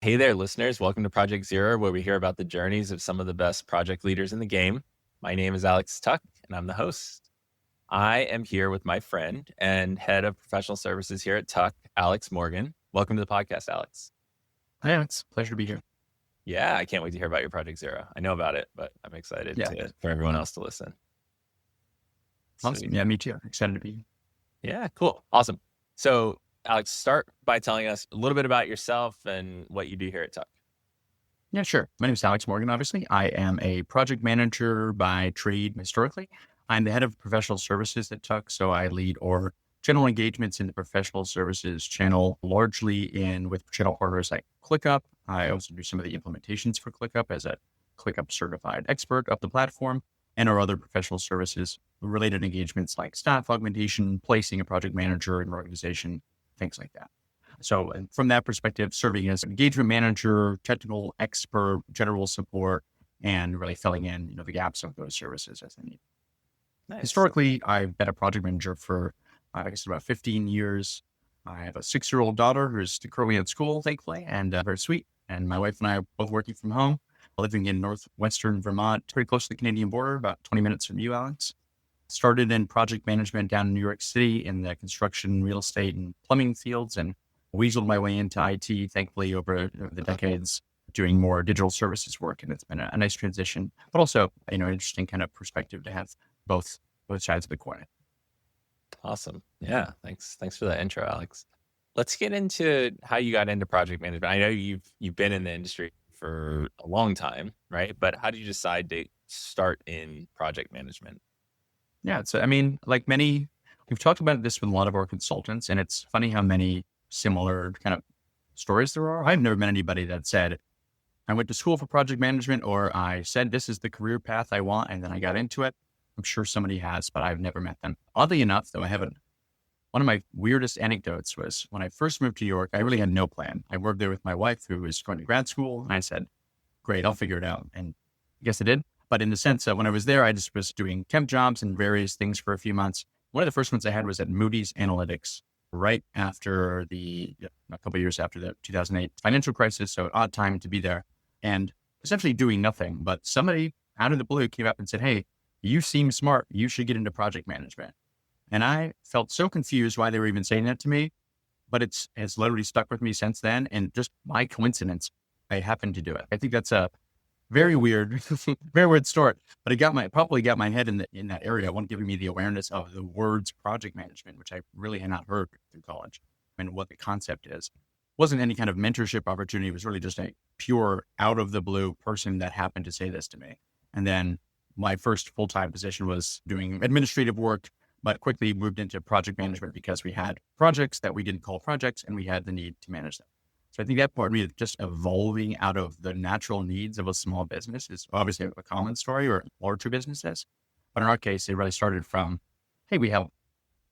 Hey there, listeners. Welcome to Project Zero, where we hear about the journeys of some of the best project leaders in the game. My name is Alex Tuck, and I'm the host. I am here with my friend and head of professional services here at Tuck, Alex Morgan. Welcome to the podcast, Alex. Hi, Alex. Pleasure to be here. Yeah, I can't wait to hear about your Project Zero. I know about it, but I'm excited Yeah, for everyone else to listen. awesome. Sweet. Yeah, me too. Excited to be here. Yeah, cool. Awesome. So, Alex, start by telling us a little bit about yourself and what you do here at Tuck. Yeah, sure. My name is Alex Morgan, obviously. I am a project manager by trade historically. I'm the head of professional services at Tuck, so I lead our general engagements in the professional services channel, largely with channel partners like ClickUp. I also do some of the implementations for ClickUp as a ClickUp certified expert of the platform and our other professional services related engagements like staff augmentation, placing a project manager in an organization, things like that. So and from that perspective, serving as an engagement manager, technical expert, general support, and really filling in, the gaps of those services as they need. Nice. Historically, I've been a project manager for, I guess, about 15 years. I have a 6-year-old daughter who's currently at school, thankfully, and very sweet. And my wife and I are both working from home, living in northwestern Vermont, pretty close to the Canadian border, about 20 minutes from you, Alex. Started in project management down in New York City in the construction, real estate, and plumbing fields, and weaseled my way into IT, thankfully, over the decades, doing more digital services work. And it's been a nice transition, but also, interesting kind of perspective to have both sides of the coin. Awesome. Yeah. Thanks for that intro, Alex. Let's get into how you got into project management. I know you've been in the industry for a long time, right? But how did you decide to start in project management? Yeah. So, I mean, like we've talked about this with a lot of our consultants, and it's funny how many similar kind of stories there are. I've never met anybody that said, I went to school for project management, or I said, this is the career path I want, and then I got into it. I'm sure somebody has, but I've never met them. Oddly enough, though, I haven't. One of my weirdest anecdotes was when I first moved to New York, I really had no plan. I worked there with my wife who was going to grad school. And I said, great, I'll figure it out. And I guess I did. But in the sense that when I was there, I just was doing temp jobs and various things for a few months. One of the first ones I had was at Moody's Analytics right after a couple of years after the 2008 financial crisis. So odd time to be there and essentially doing nothing. But somebody out of the blue came up and said, hey, you seem smart. You should get into project management. And I felt so confused why they were even saying that to me, but has literally stuck with me since then. And just by coincidence, I happened to do it. I think that's a very weird, very weird story, but it probably got my head in that area. One giving me the awareness of the words project management, which I really had not heard through college, and what the concept is. Wasn't any kind of mentorship opportunity. It was really just a pure out of the blue person that happened to say this to me. And then my first full-time position was doing administrative work, but quickly moved into project management because we had projects that we didn't call projects and we had the need to manage them. So I think that part of me is just evolving out of the natural needs of a small business is obviously a common story or larger businesses. But in our case, it really started from, hey, we have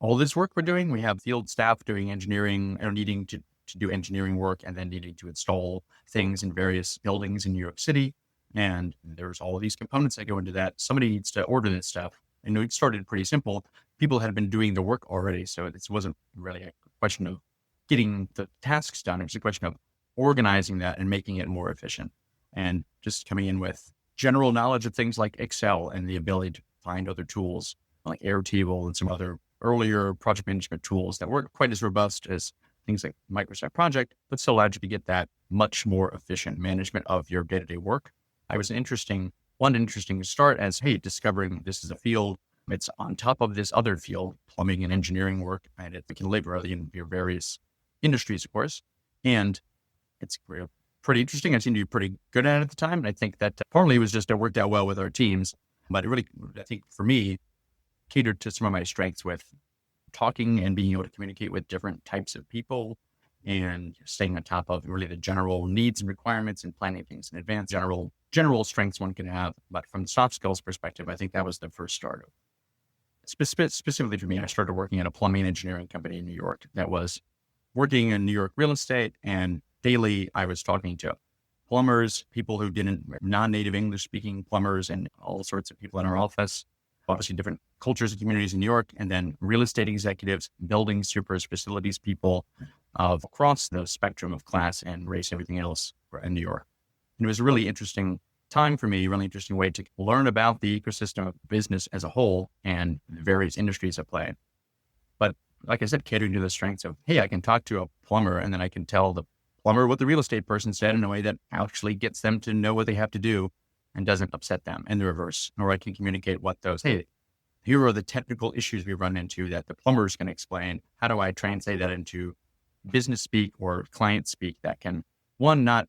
all this work we're doing. We have field staff doing engineering or needing to do engineering work and then needing to install things in various buildings in New York City. And there's all of these components that go into that. Somebody needs to order this stuff. And it started pretty simple. People had been doing the work already. So this wasn't really a question of getting the tasks done. It was a question of organizing that and making it more efficient. And just coming in with general knowledge of things like Excel and the ability to find other tools like Airtable and some other earlier project management tools that weren't quite as robust as things like Microsoft Project, but still allowed you to get that much more efficient management of your day-to-day work. I was one interesting start as, hey, discovering this is a field. It's on top of this other field, plumbing and engineering work, and it can live really in your various industries, of course. And it's pretty interesting. I seemed to be pretty good at it at the time. And I think that partly it was just, it worked out well with our teams, but it really, I think for me, catered to some of my strengths with talking and being able to communicate with different types of people and staying on top of really the general needs and requirements and planning things in advance, general strengths one can have. But from the soft skills perspective, I think that was the first start of specifically for me. I started working at a plumbing engineering company in New York that was working in New York real estate, and daily I was talking to plumbers, people who didn't non-native English speaking plumbers, and all sorts of people in our office, obviously different cultures and communities in New York, and then real estate executives, building supers, facilities people, of across the spectrum of class and race, everything else in New York. And it was a really interesting time for me, a really interesting way to learn about the ecosystem of business as a whole and the various industries at play. But like I said, catering to the strengths of, hey, I can talk to a plumber and then I can tell the plumber what the real estate person said in a way that actually gets them to know what they have to do and doesn't upset them, and the reverse. Or I can communicate what those, hey, here are the technical issues we run into that the plumbers can explain. How do I translate that into business speak or client speak that can, one, not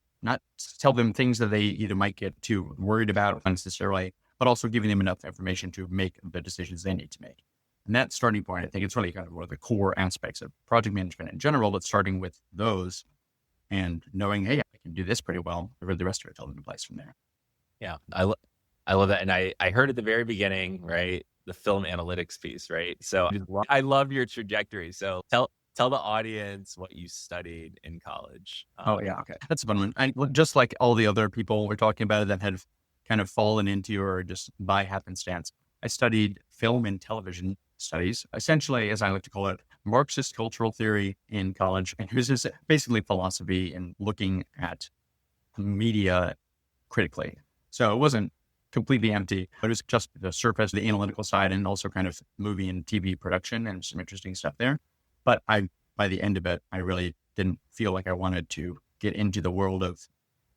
tell them things that they either might get too worried about unnecessarily, but also giving them enough information to make the decisions they need to make. And that starting point, I think it's really kind of one of the core aspects of project management in general, but starting with those and knowing, hey, I can do this pretty well. The rest of it fell into place from there. Yeah, I love that. And I heard at the very beginning, right, the film analytics piece, right? So I love your trajectory. So tell the audience what you studied in college. Oh yeah, okay, that's a fun one. I just like all the other people we're talking about that have kind of fallen into or just by happenstance. I studied film and television studies, essentially, as I like to call it, Marxist cultural theory in college, and it was just basically philosophy and looking at media critically. So it wasn't completely empty, but it was just the surface, the analytical side, and also kind of movie and TV production and some interesting stuff there. But by the end of it, I really didn't feel like I wanted to get into the world of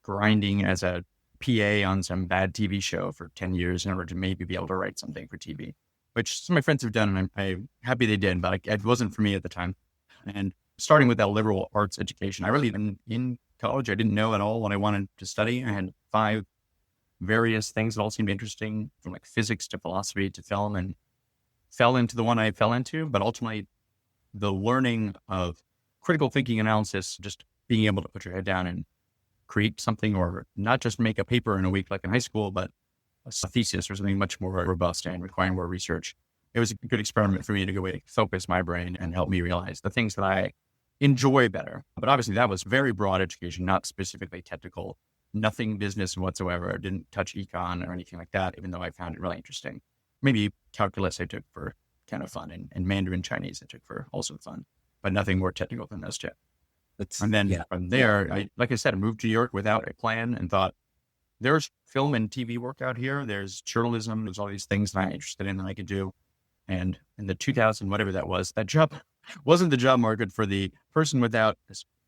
grinding as a PA on some bad TV show for 10 years in order to maybe be able to write something for TV, which some of my friends have done, and I'm happy they did, but it wasn't for me at the time. And starting with that liberal arts education, I really, in college, I didn't know at all what I wanted to study. I had 5 various things that all seemed interesting, from like physics to philosophy to film, and fell into the one I fell into. But ultimately, the learning of critical thinking analysis, just being able to put your head down and create something, or not just make a paper in a week like in high school, but a thesis or something much more robust and requiring more research. It was a good experiment for me to go away, focus my brain and help me realize the things that I enjoy better. But obviously that was very broad education, not specifically technical, nothing business whatsoever. I didn't touch econ or anything like that, even though I found it really interesting. Maybe calculus I took for kind of fun, and Mandarin Chinese I took for also fun, but nothing more technical than those two. And then from there, like I said, I moved to New York without a plan and thought, there's film and TV work out here. There's journalism. There's all these things that I'm interested in that I could do. And in the 2000, whatever that was, that job wasn't the job market for the person without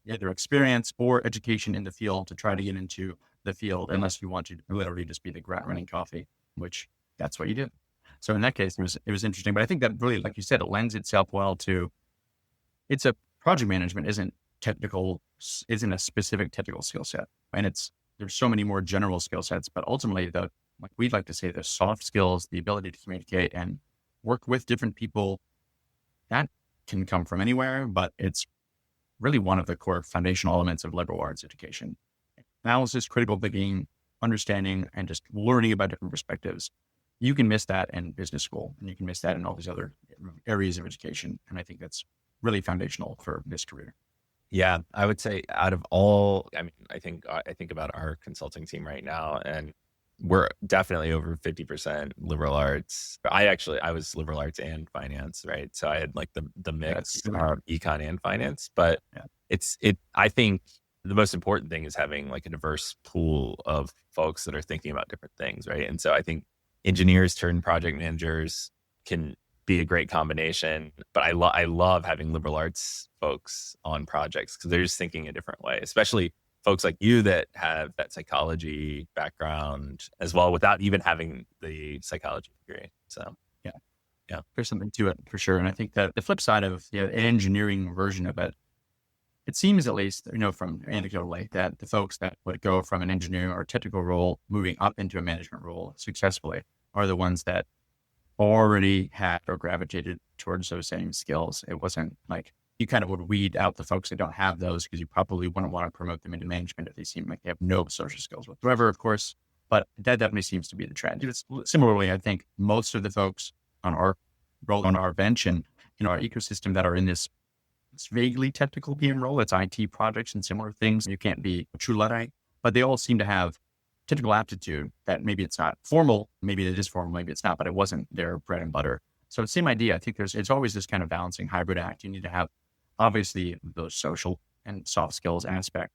either experience or education in the field to try to get into the field, unless you want to literally just be the grat running coffee, which that's what you do. So in that case, it was interesting. But I think that really, like you said, it lends itself well to, it's a project management isn't a specific technical skill set. And there's so many more general skill sets, but ultimately like we'd like to say, the soft skills, the ability to communicate and work with different people, that can come from anywhere, but it's really one of the core foundational elements of liberal arts education. Analysis, critical thinking, understanding, and just learning about different perspectives. You can miss that in business school, and you can miss that in all these other areas of education. And I think that's really foundational for this career. Yeah, I would say out of all, I think about our consulting team right now, and we're definitely over 50% liberal arts. I was liberal arts and finance, right? So I had like the mix of econ and finance, but I think the most important thing is having like a diverse pool of folks that are thinking about different things, right? And so I think engineers turned project managers can be a great combination, but I love having liberal arts folks on projects because they're just thinking a different way, especially folks like you that have that psychology background as well, without even having the psychology degree. So yeah, there's something to it for sure. And I think that the flip side of an engineering version of it, it seems at least, from anecdotally, that the folks that would go from an engineering or technical role moving up into a management role successfully are the ones that already had or gravitated towards those same skills. It wasn't like you kind of would weed out the folks that don't have those, because you probably wouldn't want to promote them into management if they seem like they have no social skills whatsoever, of course. But that definitely seems to be the trend. Similarly, I think most of the folks on our bench and in our ecosystem that are in this vaguely technical PM role, it's IT projects and similar things. You can't be a true Luddite, but they all seem to have technical aptitude that maybe it's not formal, maybe it is formal, maybe it's not, but it wasn't their bread and butter. So same idea. I think it's always this kind of balancing hybrid act. You need to have obviously those social and soft skills aspect,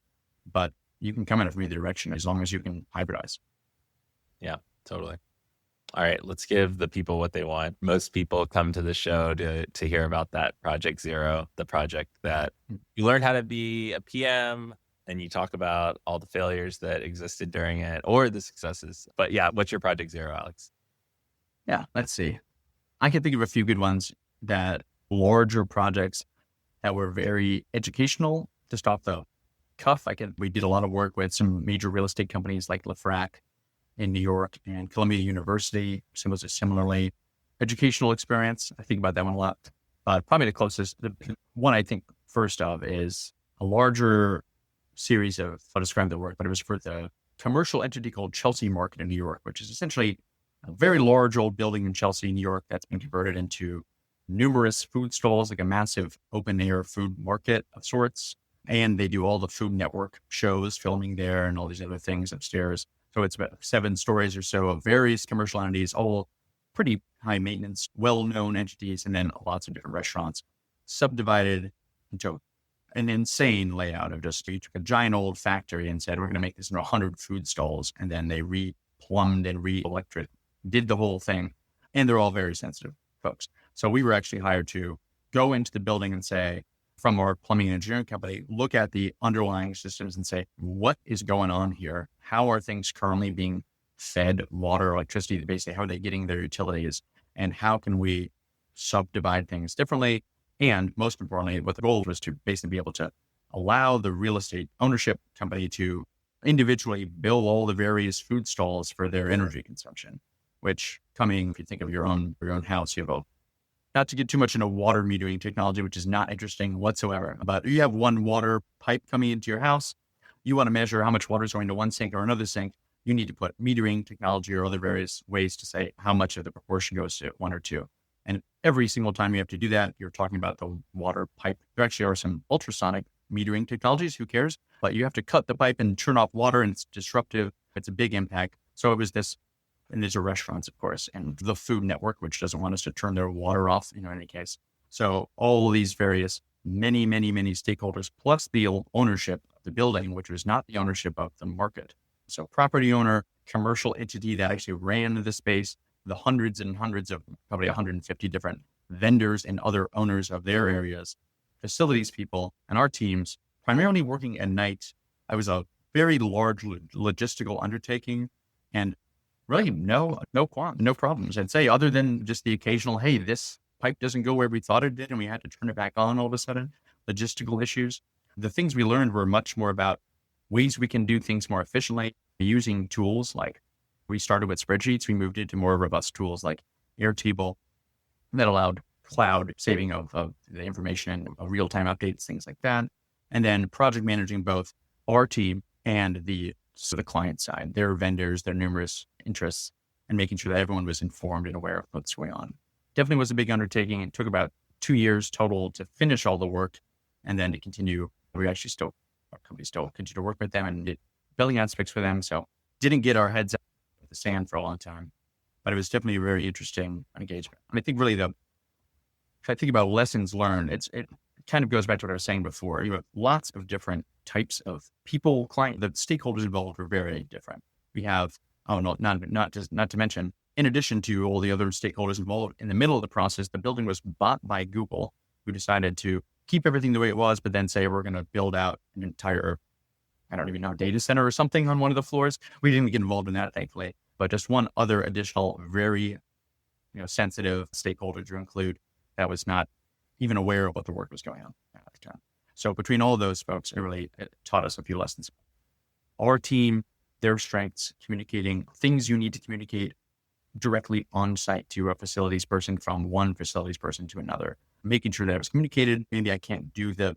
but you can come in from either direction as long as you can hybridize. Yeah, totally. All right, let's give the people what they want. Most people come to the show to hear about that Project Zero, the project that you learned how to be a PM, and you talk about all the failures that existed during it or the successes. But yeah, what's your Project Zero, Alex? Yeah, let's see. I can think of a few good ones, that larger projects that were very educational, just off the cuff. We did a lot of work with some major real estate companies like LeFrak in New York and Columbia University. So it was a similarly educational experience. I think about that one a lot. But probably the one I think first of is a larger series of, I'll describe the work, but it was for the commercial entity called Chelsea Market in New York, which is essentially a very large old building in Chelsea, New York, that's been converted into numerous food stalls, like a massive open air food market of sorts. And they do all the Food Network shows, filming there, and all these other things upstairs. So it's about 7 stories or so of various commercial entities, all pretty high maintenance, well-known entities, and then lots of different restaurants subdivided into an insane layout of just, you took a giant old factory and said, we're going to make this into 100 food stalls. And then they re-plumbed and re-electric, did the whole thing. And they're all very sensitive folks. So we were actually hired to go into the building and say, from our plumbing and engineering company, look at the underlying systems and say, what is going on here? How are things currently being fed water, electricity? Basically, how are they getting their utilities? And how can we subdivide things differently? And most importantly, what the goal was to basically be able to allow the real estate ownership company to individually bill all the various food stalls for their energy consumption, which if you think of your own house, you have not to get too much into water metering technology, which is not interesting whatsoever, but you have one water pipe coming into your house. You want to measure how much water is going to one sink or another sink. You need to put metering technology or other various ways to say how much of the proportion goes to one or two. And every single time you have to do that, you're talking about the water pipe. There actually are some ultrasonic metering technologies, who cares? But you have to cut the pipe and turn off water, and it's disruptive. It's a big impact. So it was this. And these are restaurants, of course, and the Food Network, which doesn't want us to turn their water off, in any case. So all of these various, many, many, many stakeholders, plus the ownership of the building, which was not the ownership of the market. So property owner, commercial entity that actually ran the space, the hundreds and hundreds of, probably 150 different vendors and other owners of their areas, facilities people, and our teams, primarily working at night. I was a very large logistical undertaking, and really no problems, I'd say, other than just the occasional, hey, this pipe doesn't go where we thought it did, and we had to turn it back on all of a sudden, logistical issues. The things we learned were much more about ways we can do things more efficiently using tools. Like, we started with spreadsheets, we moved into more robust tools like Airtable that allowed cloud saving of the information, real-time updates, things like that. And then project managing both our team and the client side, their vendors, their numerous interests, and making sure that everyone was informed and aware of what's going on. Definitely was a big undertaking. It took about 2 years total to finish all the work, and then to continue. Our company still continue to work with them and did billing aspects for them. So didn't get our heads out of the sand for a long time, but it was definitely a very interesting engagement. And I think really if I think about lessons learned, it kind of goes back to what I was saying before. You have lots of different types of people, the stakeholders involved are very different. We have, not to mention, in addition to all the other stakeholders involved, in the middle of the process, the building was bought by Google, who decided to keep everything the way it was, but then say, we're going to build out an entire, I don't even know, data center or something on one of the floors. We didn't get involved in that, thankfully, but just one other additional very, sensitive stakeholder to include that was not even aware of what the work was going on at the time. So between all of those folks, it taught us a few lessons. Our team, their strengths, communicating things you need to communicate directly on site to a facilities person, from one facilities person to another, making sure that it was communicated. Maybe I can't do the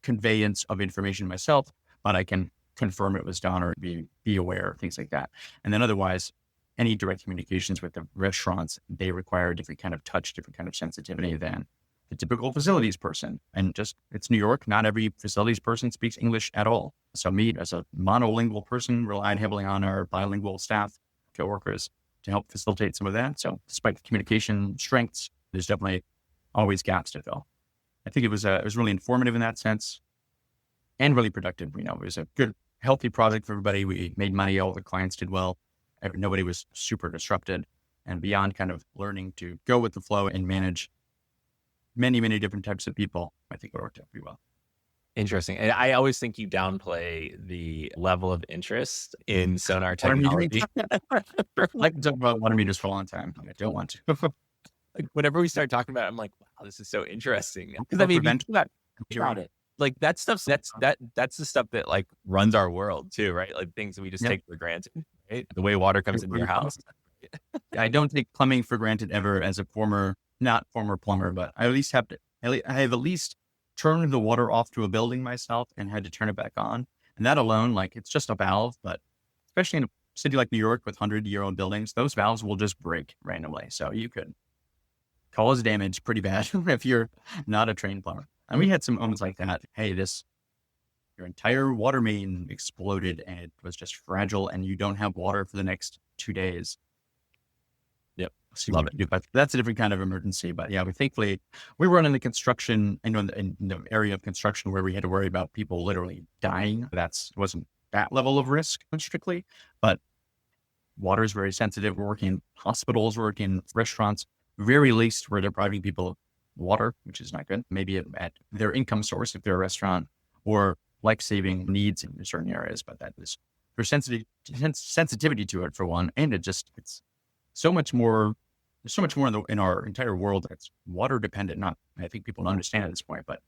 conveyance of information myself, but I can confirm it was done or be aware, things like that. And then otherwise, any direct communications with the restaurants, they require a different kind of touch, different kind of sensitivity than the typical facilities person. And it's New York. Not every facilities person speaks English at all. So me, as a monolingual person, relied heavily on our bilingual staff, coworkers, to help facilitate some of that. So despite the communication strengths, there's definitely always gaps to fill. I think it was really informative in that sense and really productive. It was a good, healthy project for everybody. We made money. All the clients did well. Nobody was super disrupted, and beyond kind of learning to go with the flow and manage many, many different types of people. I think it worked out pretty well. Interesting. And I always think you downplay the level of interest in sonar Water metering. technology. I like to talk about water meters for a long time. I don't want to. Like whenever we start talking about it, I'm like, wow, this is so interesting. Because Or I mean, if you prevent- think about it, like that stuff, that's the stuff that like runs our world too, right? Like things that we just Yep. take for granted, right? The way water comes into your house. I don't take plumbing for granted ever as a not former plumber, but I at least have I have at least turned the water off to a building myself and had to turn it back on. And that alone, like it's just a valve, but especially in a city like New York with 100-year-old buildings, those valves will just break randomly. So you could cause damage pretty bad if you're not a trained plumber. And we had some moments like that. Hey, your entire water main exploded and it was just fragile and you don't have water for the next 2 days. Yep. Love it. But that's a different kind of emergency. But yeah, thankfully we were in the construction, in the area of construction where we had to worry about people literally dying. Wasn't that level of risk strictly, but water is very sensitive. We're working in hospitals, we're working in restaurants, very least we're depriving people water, which is not good. Maybe at their income source, if they're a restaurant, or life-saving needs in certain areas. But there's sensitivity to it for one. And it's so much more. There's so much more in our entire world that's water dependent. I think people don't understand at this point, but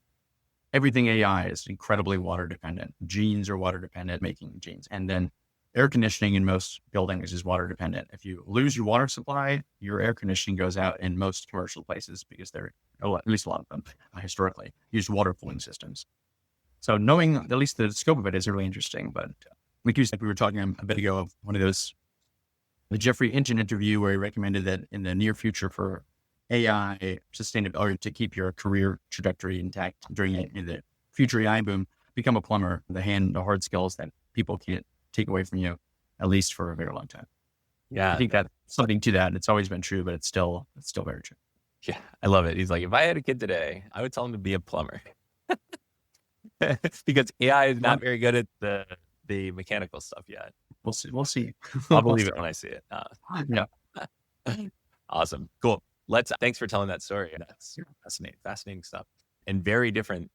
everything AI is incredibly water dependent. Genes are water dependent, making genes. And then air conditioning in most buildings is water dependent. If you lose your water supply, your air conditioning goes out in most commercial places because at least a lot of them historically use water cooling systems. So knowing at least the scope of it is really interesting. But like you said, we were talking a bit ago of one of those, the Jeffrey Hinton interview where he recommended that in the near future for AI sustainability, or to keep your career trajectory intact during the future AI boom, become a plumber, the hard skills that people can't take away from you, at least for a very long time. Yeah. I think that's something to that. It's always been true, but it's still very true. Yeah. I love it. He's like, if I had a kid today, I would tell him to be a plumber. Because AI is not very good at the mechanical stuff yet. We'll see. I'll believe it when I see it. Yeah. Awesome. Cool. Thanks for telling that story. That's fascinating stuff. And very different.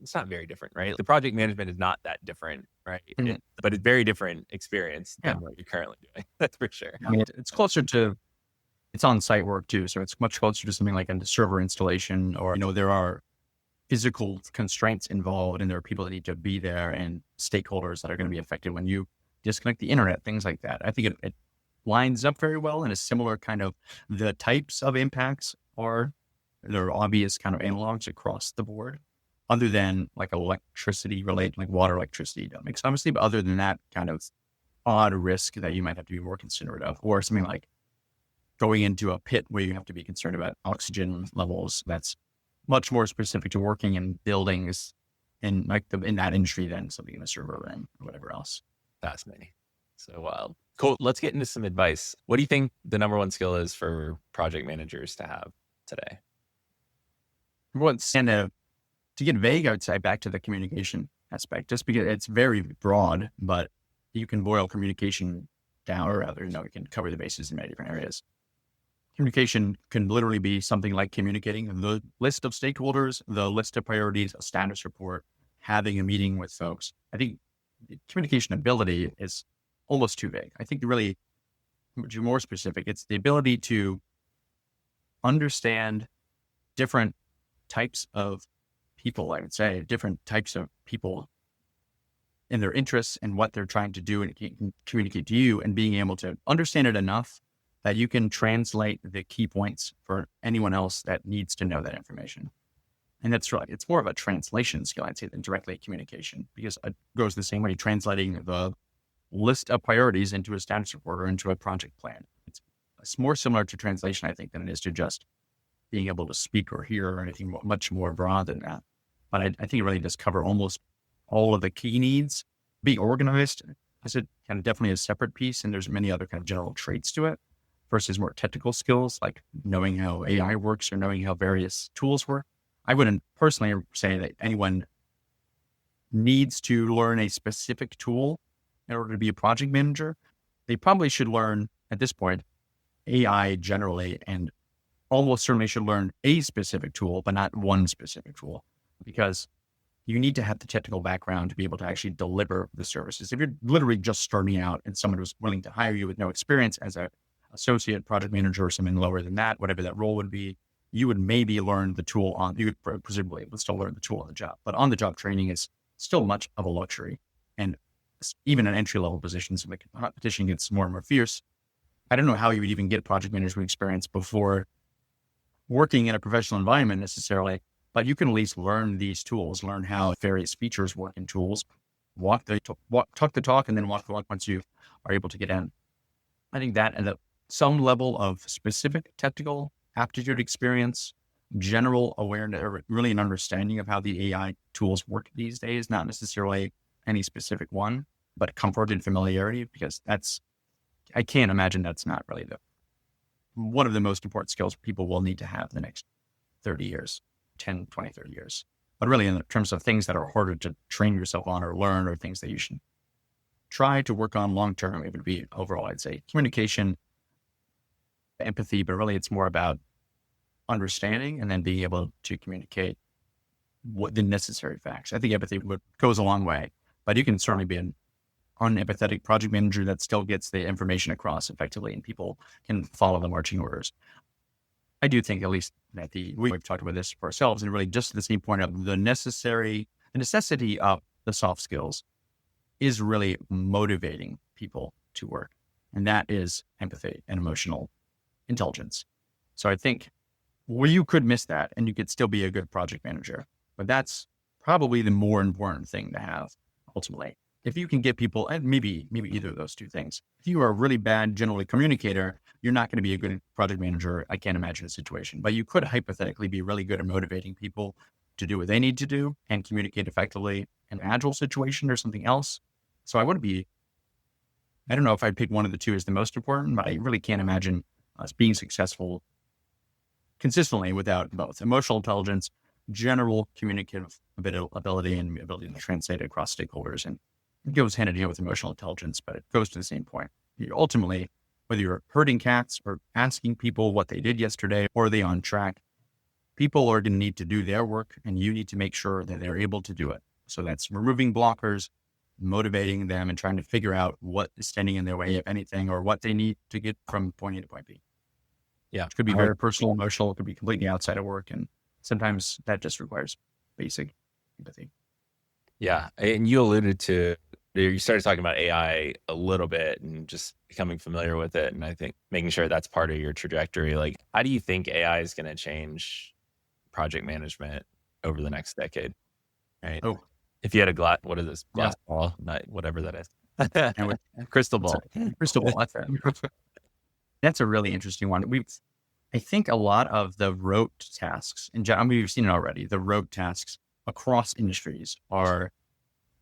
It's not very different, right? The project management is not that different, right? Mhm. But it's very different experience than what you're currently doing. That's for sure. I mean, it's on-site work too. So it's much closer to something like a server installation, or, there are physical constraints involved and there are people that need to be there and stakeholders that are going to be affected when you disconnect the internet, things like that. I think it lines up very well in a similar kind of, the types of impacts there are obvious kind of analogs across the board, other than like electricity related, like water, electricity don't make sense, obviously, but other than that kind of odd risk that you might have to be more considerate of, or something like going into a pit where you have to be concerned about oxygen levels. That's much more specific to working in buildings in that industry than something in a server room or whatever else. Fascinating. So wild. Cool. Let's get into some advice. What do you think the number one skill is for project managers to have today? To get vague, I would say back to the communication aspect, just because it's very broad, but you can boil communication down, or rather, you can cover the bases in many different areas. Communication can literally be something like communicating the list of stakeholders, the list of priorities, a status report, having a meeting with folks. I think communication ability is almost too vague. I think really much more specific. It's the ability to understand different types of people, I would say, different types of people and their interests and what they're trying to do and communicate to you, and being able to understand it enough that you can translate the key points for anyone else that needs to know that information. And that's right. It's more of a translation skill, I'd say, than directly communication, because it goes the same way, translating the list of priorities into a status report or into a project plan. It's more similar to translation, I think, than it is to just being able to speak or hear or anything much more broad than that. But I think it really does cover almost all of the key needs. Being organized is kind of definitely a separate piece, and there's many other kind of general traits to it versus more technical skills like knowing how AI works or knowing how various tools work. I wouldn't personally say that anyone needs to learn a specific tool in order to be a project manager. They probably should learn at this point AI generally, and almost certainly should learn a specific tool, but not one specific tool, because you need to have the technical background to be able to actually deliver the services. If you're literally just starting out and someone was willing to hire you with no experience as a associate project manager or something lower than that, whatever that role would be, you would maybe learn the tool you would presumably would still learn the tool on the job. But on the job training is still much of a luxury. And even in entry level positions, the competition gets more and more fierce. I don't know how you would even get project management experience before working in a professional environment necessarily, but you can at least learn these tools, learn how various features work in tools, talk the talk, and then walk the walk once you are able to get in. I think that and some level of specific technical aptitude experience, general awareness, or really an understanding of how the AI tools work these days, not necessarily any specific one, but comfort and familiarity, because I can't imagine that's not really one of the most important skills people will need to have in the next 30 years, 10, 20, 30 years. But really in terms of things that are harder to train yourself on or learn, or things that you should try to work on long-term, it would be overall, I'd say communication, empathy, but really it's more about understanding and then being able to communicate what the necessary facts. I think empathy goes a long way, but you can certainly be an unempathetic project manager that still gets the information across effectively and people can follow the marching orders. I do think at least that we've talked about this for ourselves, and really just the same point of the necessity of the soft skills is really motivating people to work. And that is empathy and emotional intelligence. So I think you could miss that and you could still be a good project manager, but that's probably the more important thing to have ultimately. If you can get people, and maybe either of those two things, if you are a really bad generally communicator, you're not going to be a good project manager. I can't imagine a situation, but you could hypothetically be really good at motivating people to do what they need to do and communicate effectively in an agile situation or something else. So I don't know if I'd pick one of the two as the most important, but I really can't imagine us being successful consistently without both emotional intelligence, general communicative ability, and ability to translate it across stakeholders. And it goes hand in hand with emotional intelligence, but it goes to the same point. Ultimately, whether you're herding cats or asking people what they did yesterday, or are they on track, people are going to need to do their work and you need to make sure that they're able to do it. So that's removing blockers, motivating them, and trying to figure out what is standing in their way, if anything, or what they need to get from point A to point B. Yeah. It could be very personal, emotional. It could be completely outside of work. And sometimes that just requires basic empathy. Yeah. And you alluded to, you started talking about AI a little bit and just becoming familiar with it. And I think making sure that's part of your trajectory. Like, how do you think AI is going to change project management over the next decade? Right. Oh, if you had what is this? Glass ball, not whatever that is. Crystal ball. Crystal ball. That's a really interesting one. I think a lot of the rote tasks, we've seen it already, the rote tasks across industries are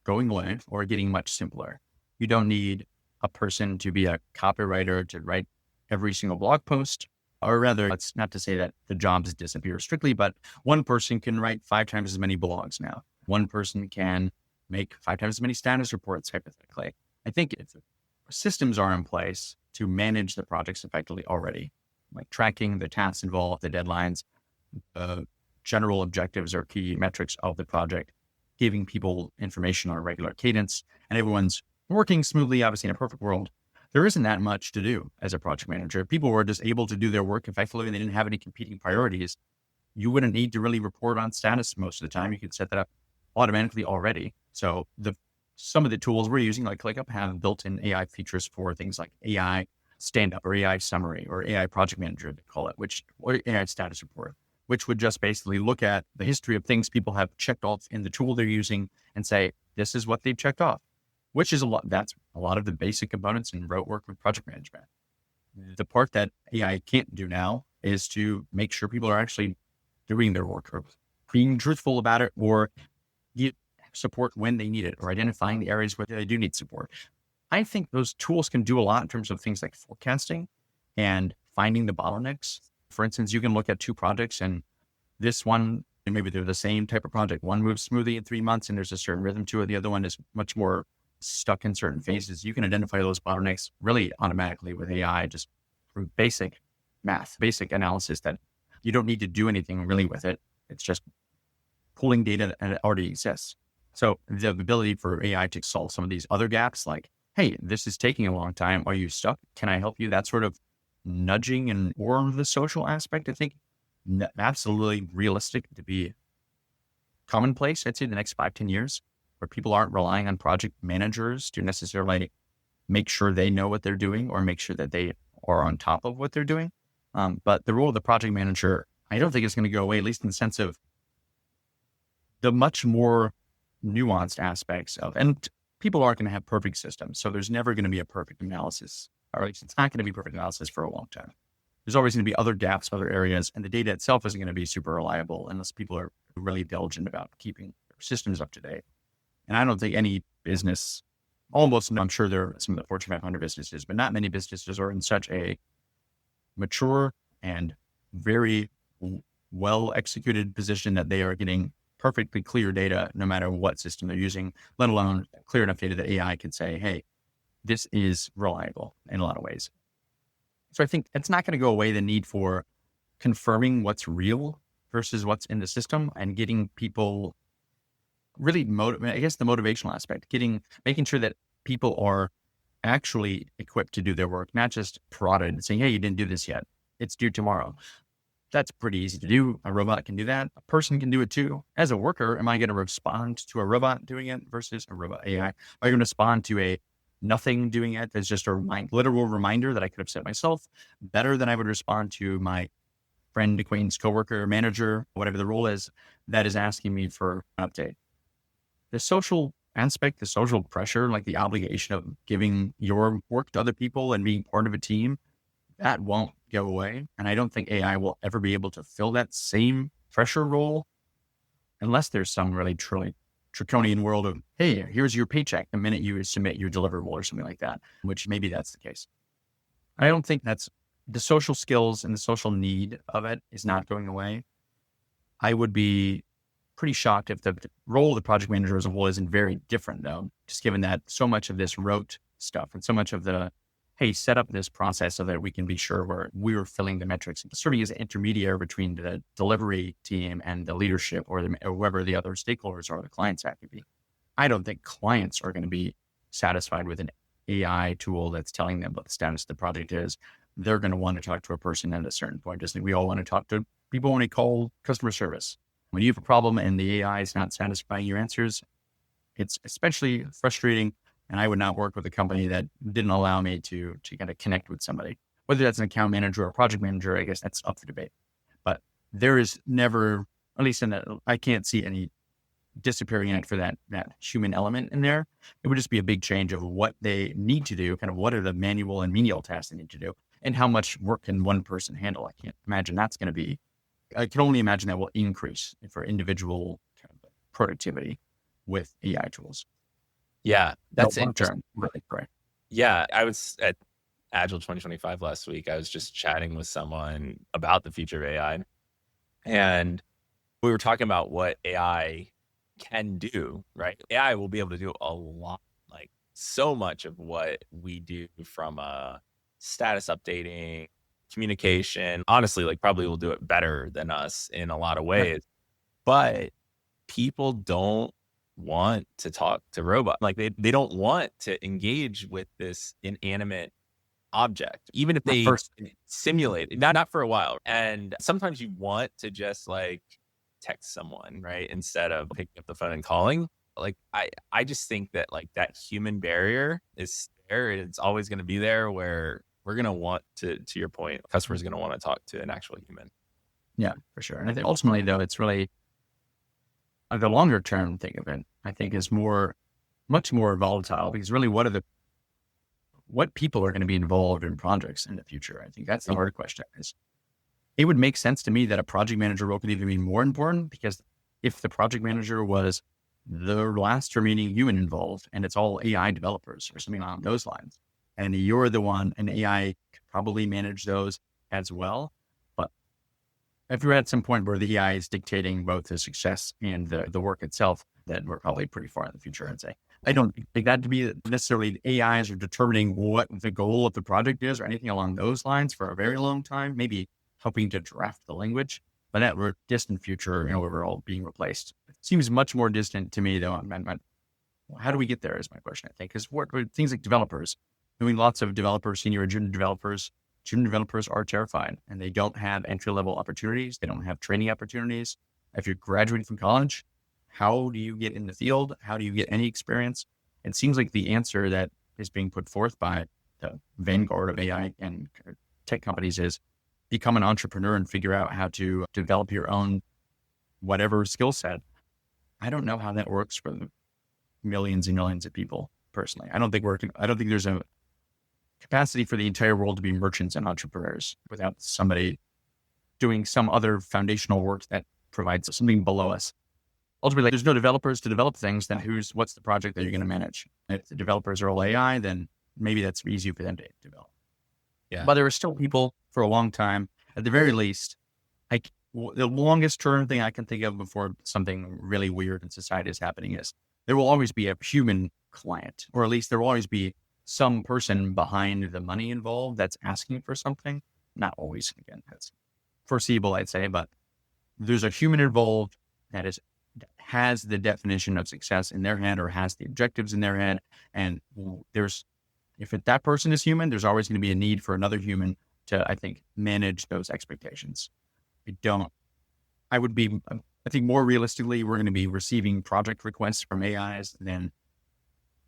going away or getting much simpler. You don't need a person to be a copywriter to write every single blog post, or rather, it's not to say that the jobs disappear strictly, but one person can write 5 times as many blogs now. One person can make 5 times as many status reports, hypothetically. I think if systems are in place to manage the projects effectively already, like tracking the tasks involved, the deadlines, the general objectives or key metrics of the project, giving people information on a regular cadence, and everyone's working smoothly, obviously in a perfect world, there isn't that much to do as a project manager. If people were just able to do their work effectively and they didn't have any competing priorities, you wouldn't need to really report on status most of the time. You could set that up automatically already. So some of the tools we're using, like ClickUp, have built-in AI features for things like AI stand-up or AI summary or AI project manager, they call it, or AI status report, which would just basically look at the history of things people have checked off in the tool they're using and say, this is what they've checked off, which is that's a lot of the basic components in rote work with project management. The part that AI can't do now is to make sure people are actually doing their work or being truthful about it, or get support when they need it, or identifying the areas where they do need support. I think those tools can do a lot in terms of things like forecasting and finding the bottlenecks. For instance, you can look at 2 projects, and this one And maybe they're the same type of project. One moves smoothly in 3 months and there's a certain rhythm to it. The other one is much more stuck in certain phases. You can identify those bottlenecks really automatically with AI, just through basic math, basic analysis that you don't need to do anything really with it. It's just pulling data that already exists. So the ability for AI to solve some of these other gaps, like, hey, this is taking a long time. Are you stuck? Can I help you? That sort of nudging and or the social aspect, I think absolutely realistic to be commonplace. I'd say the next 5-10 years, where people aren't relying on project managers to necessarily make sure they know what they're doing or make sure that they are on top of what they're doing. But the role of the project manager, I don't think it's going to go away, at least in the sense of the much more nuanced aspects of, and people aren't going to have perfect systems. So there's never going to be a perfect analysis, or at least it's not going to be perfect analysis for a long time. There's always going to be other gaps, other areas, and the data itself isn't going to be super reliable unless people are really diligent about keeping their systems up to date. And I don't think any business, almost, I'm sure there are some of the Fortune 500 businesses, but not many businesses are in such a mature and very well executed position that they are getting perfectly clear data no matter what system they're using, let alone clear enough data that AI can say, hey, this is reliable in a lot of ways. So I think it's not going to go away, the need for confirming what's real versus what's in the system and getting people really I guess the motivational aspect, making sure that people are actually equipped to do their work, not just prodded and saying, hey, you didn't do this yet. It's due tomorrow. That's pretty easy to do. A robot can do that. A person can do it too. As a worker, am I going to respond to a robot doing it versus a robot AI? Am I going to respond to a nothing doing it as just a literal reminder that I could have set myself better than I would respond to my friend, acquaintance, coworker, manager, whatever the role is, that is asking me for an update? The social aspect, the social pressure, like the obligation of giving your work to other people and being part of a team, that won't go away. And I don't think AI will ever be able to fill that same pressure role unless there's some really truly draconian world of, hey, here's your paycheck the minute you submit your deliverable or something like that, which maybe that's the case. I don't think that's the social skills and the social need of it is not going away. I would be pretty shocked if the role of the project manager as a whole isn't very different, though, just given that so much of this rote stuff and so much of the, hey, set up this process so that we can be sure we're filling the metrics, serving as an intermediary between the delivery team and the leadership or whoever the other stakeholders are, the clients have to be. I don't think clients are going to be satisfied with an AI tool that's telling them what the status of the project is. They're going to want to talk to a person at a certain point, just like we all want to talk to people when they call customer service. When you have a problem and the AI is not satisfying your answers, it's especially frustrating. And I would not work with a company that didn't allow me to kind of connect with somebody, whether that's an account manager or a project manager. I guess that's up for debate. But there is never, at least in that, I can't see any disappearing in it for that human element in there. It would just be a big change of what they need to do, kind of what are the manual and menial tasks they need to do, and how much work can one person handle. I can't imagine that's going to be. I can only imagine that will increase for individual kind of productivity with AI tools. Yeah, that's interesting. Really great. Yeah, I was at Agile 2025 last week. I was just chatting with someone about the future of AI, and we were talking about what AI can do, right? AI will be able to do a lot, like so much of what we do, from status updating, communication. Honestly, like probably will do it better than us in a lot of ways. But people don't want to talk to robots. Like they don't want to engage with this inanimate object, even if they simulate it, not for a while. And sometimes you want to just like text someone, right? Instead of picking up the phone and calling. Like I just think that like that human barrier is there. It's always going to be there, where we're going to want to your point, customers are going to want to talk to an actual human. Yeah, for sure. And I think ultimately though, it's really the longer term thing of it, I think is much more volatile, because really what people are going to be involved in projects in the future. I think that's the hard question. It would make sense to me that a project manager role could even be more important, because if the project manager was the last remaining human involved and it's all AI developers or something along those lines, and you're the one, and AI could probably manage those as well. But if we're at some point where the AI is dictating both the success and the work itself, then we're probably pretty far in the future, I'd say. I don't think that to be necessarily the AIs are determining what the goal of the project is or anything along those lines for a very long time, maybe helping to draft the language, but that we're distant future, where we're all being replaced. It seems much more distant to me, though. How do we get there is my question, I think, because what things like developers, doing lots of developers, senior and junior developers are terrified and they don't have entry level opportunities. They don't have training opportunities. If you're graduating from college, how do you get in the field? How do you get any experience? It seems like the answer that is being put forth by the vanguard of AI and tech companies is become an entrepreneur and figure out how to develop your own whatever skill set. I don't know how that works for the millions and millions of people personally. I don't think there's a capacity for the entire world to be merchants and entrepreneurs without somebody doing some other foundational work that provides something below us. Ultimately, there's no developers to develop things, then what's the project that you're going to manage? If the developers are all AI, then maybe that's easy for them to develop. Yeah. But there are still people for a long time, at the very least, the longest term thing I can think of before something really weird in society is happening is there will always be a human client, or at least there will always be some person behind the money involved that's asking for something. Not always, again, that's foreseeable, I'd say, but there's a human involved that has the definition of success in their head or has the objectives in their head. And if that person is human, there's always going to be a need for another human to, I think, manage those expectations. I think more realistically, we're going to be receiving project requests from AIs than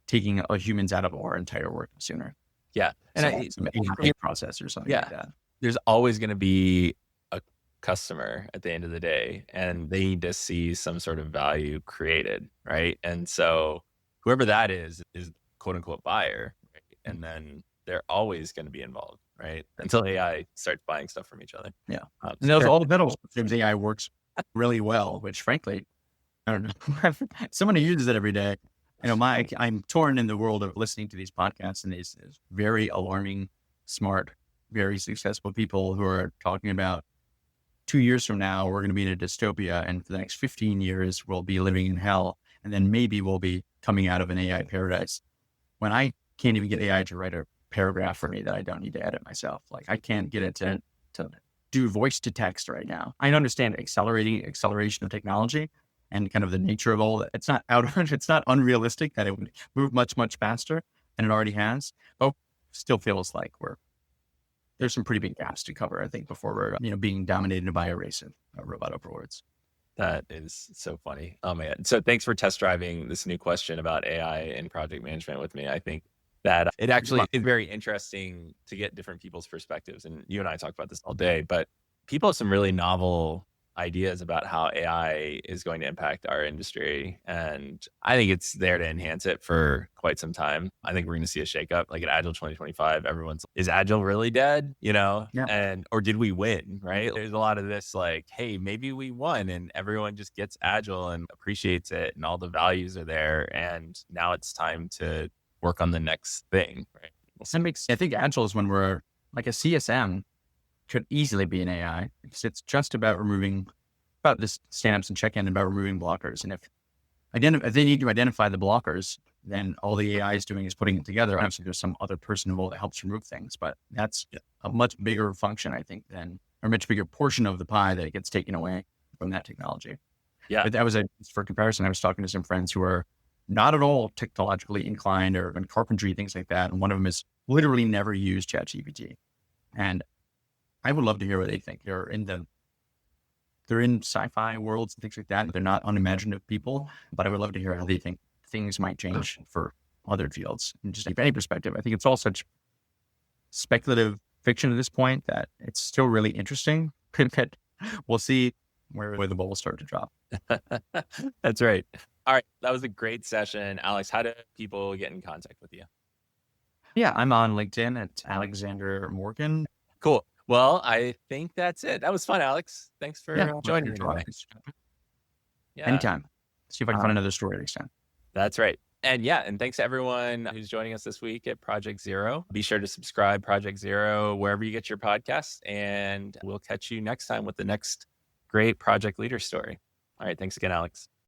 taking humans out of our entire work sooner. Yeah. And some AI process or something like that. There's always going to be a customer at the end of the day, and they need to see some sort of value created, right? And so whoever that is quote unquote buyer, right? And then they're always going to be involved, right? Until AI starts buying stuff from each other. Yeah. And those all the middle things AI works really well, which frankly, I don't know. Someone who uses it every day. I'm torn in the world of listening to these podcasts and these very alarming, smart, very successful people who are talking about 2 years from now, we're going to be in a dystopia. And for the next 15 years, we'll be living in hell. And then maybe we'll be coming out of an AI paradise. When I can't even get AI to write a paragraph for me that I don't need to edit myself. Like I can't get it to do voice to text right now. I understand acceleration of technology and kind of the nature of all that. It's not unrealistic that it would move much, much faster than it already has. But still feels like there's some pretty big gaps to cover, I think, before we're, being dominated by a race of robot overlords. That is so funny. Oh man. So thanks for test driving this new question about AI and project management with me. I think that it actually is very interesting to get different people's perspectives. And you and I talk about this all day, but people have some really novel ideas about how AI is going to impact our industry. And I think it's there to enhance it for quite some time. I think we're going to see a shakeup like at Agile 2025. Is Agile really dead? Yeah. Or did we win? Right. There's a lot of this like, hey, maybe we won and everyone just gets Agile and appreciates it and all the values are there. And now it's time to work on the next thing. Right. I think Agile is when we're like a CSM could easily be an AI because it's just about this stand-ups and check-in about removing blockers. And if they need to identify the blockers, then all the AI is doing is putting it together. Obviously, there's some other person involved that helps remove things, but that's a much bigger function, I think, or a much bigger portion of the pie that gets taken away from that technology. Yeah. But that was for comparison. I was talking to some friends who are not at all technologically inclined or in carpentry, things like that. And one of them has literally never used ChatGPT. And I would love to hear what they think. They're in sci-fi worlds and things like that. They're not unimaginative people, but I would love to hear how they think things might change for other fields. And just from any perspective, I think it's all such speculative fiction at this point that it's still really interesting. We'll see where the bubbles start to drop. That's right. All right. That was a great session. Alex, how do people get in contact with you? Yeah, I'm on LinkedIn at Alexander Morgan. Cool. Well, I think that's it. That was fun, Alex. Thanks for joining me today. Yeah. Anytime. See if I can find another story next time. That's right. And yeah, and thanks to everyone who's joining us this week at Project Zero. Be sure to subscribe Project Zero wherever you get your podcasts, and we'll catch you next time with the next great project leader story. All right. Thanks again, Alex.